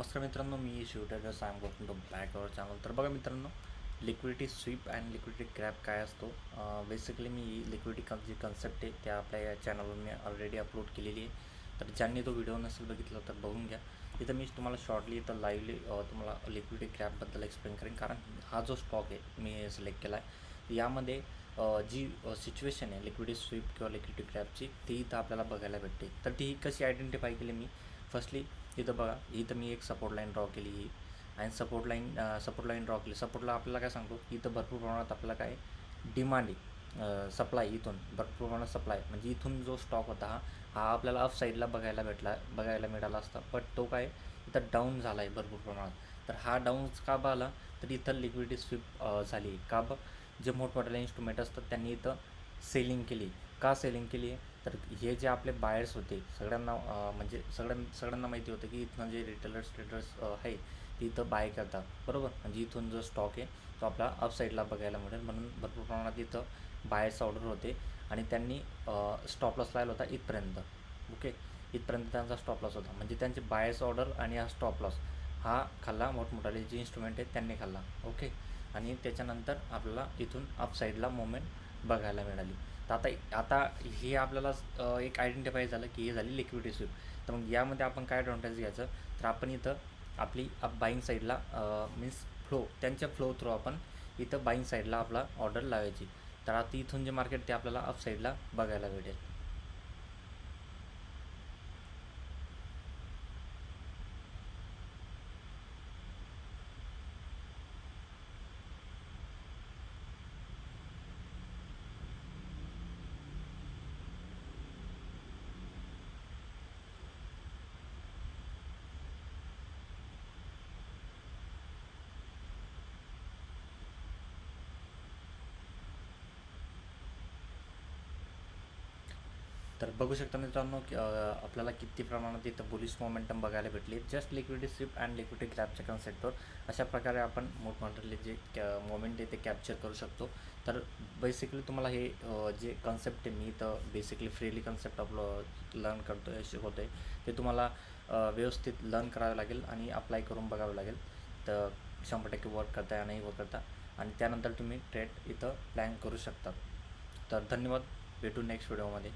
नमस्कार मित्रांनो, मी शिवटेडर साम करतो तो बॅक अवर चॅनल. तर बघा मित्रांनो, liquidity sweep and liquidity grab काय असतो. बेसिकली मी लिक्विडिटी जी कन्सेप्ट आहे त्या आपल्या या चॅनलवर मी ऑलरेडी अपलोड केलेली आहे. तर ज्यांनी तो व्हिडिओ नसेल बघितला तर बघून घ्या. इथं मी तुम्हाला शॉर्टली इथं लाईव्हली तुम्हाला लिक्विडिटी क्रॅपबद्दल एक्सप्लेन करेन, कारण हा जो स्टॉक आहे मी सिलेक्ट केला आहे यामध्ये जी सिच्युएशन आहे लिक्विडिटी स्वीप किंवा लिक्विडिटी क्रॅपची ती इथं आपल्याला बघायला भेटते. तर ती कशी आयडेंटिफाय केली मी, फर्स्टली इथं बघा, इथं मी एक सपोर्ट लाईन ड्रॉ केली ही, आणि सपोर्ट लाईन ड्रॉ केली. सपोर्टला आपल्याला काय सांगतो, इथं भरपूर प्रमाणात आपल्याला काय डिमांड आहे, सप्लाय इथून भरपूर प्रमाणात सप्लाय, म्हणजे इथून जो स्टॉक होता हा आपल्याला अप साईडला बघायला मिळाला असता, बट तो काय इथं डाऊन झाला आहे भरपूर प्रमाणात. तर हा डाऊन का आला, तर इथं लिक्विडिटी स्वीप झाली का जे मोठमोठ्याला इन्स्ट्रुमेंट असतात त्यांनी इथं सेलिंग केली. का सेलिंग केली आहे, तर हे जे आपले बायर्स होते सगळ्यांना म्हणजे सगळ्यांना माहिती होतं की इथनं जे ट्रेडर्स आहे ते इथं बाय करतात, बरोबर. म्हणजे इथून जो स्टॉक आहे तो आपला अपसाईडला बघायला मिळेल, म्हणून भरपूर प्रमाणात इथं बायर्स ऑर्डर होते आणि त्यांनी स्टॉप लॉस लावला होता इथपर्यंत. ओके, इथपर्यंत त्यांचा स्टॉप लॉस होता, म्हणजे त्यांचे बायर्स ऑर्डर आणि हा स्टॉप लॉस हा खाल्ला, मोठमोठाले जे इन्स्ट्रुमेंट आहेत त्यांनी खाल्ला. ओके, आणि त्याच्यानंतर आपल्याला इथून अपसाईडला मुवमेंट बघायला मिळाली. तर आता हे आपल्याला एक आयडेंटिफाय झालं की हे झाली लिक्विडिटी स्वीप. तर मग यामध्ये आपण काय ॲडव्हान्टेज घ्यायचं, तर आपण इथं आपली बाईंग साईडला मीन्स त्यांच्या फ्लो थ्रू आपण इथं बाईंग साईडला आपला ऑर्डर लावायची. तर आता इथून जे मार्केट ते आपल्याला अप साईडला बघायला भेटेल. तर बघू शकता मित्रांनो की आपल्याला किती प्रमाणात इथं बुलिश मोमेंटम बघायला भेटली just liquidity sweep and liquidity क्रॅपच्या कन्सेप्टवर. अशा प्रकारे आपण मोठमोठे जे मोमेंट आहे ते कॅप्चर करू शकतो. तर बेसिकली तुम्हाला हे जे कन्सेप्ट आहे मी इथं बेसिकली फ्रीली कन्सेप्ट आपलं लर्न करतो आहे, शिकवतो आहे, ते तुम्हाला व्यवस्थित लर्न करावं लागेल आणि अप्लाय करून बघावं लागेल. तर 100% वर्क करता या नाही वर्क करता, आणि त्यानंतर तुम्ही ट्रेड इथं प्लॅन करू शकता. तर धन्यवाद, भेटू नेक्स्ट व्हिडिओमध्ये.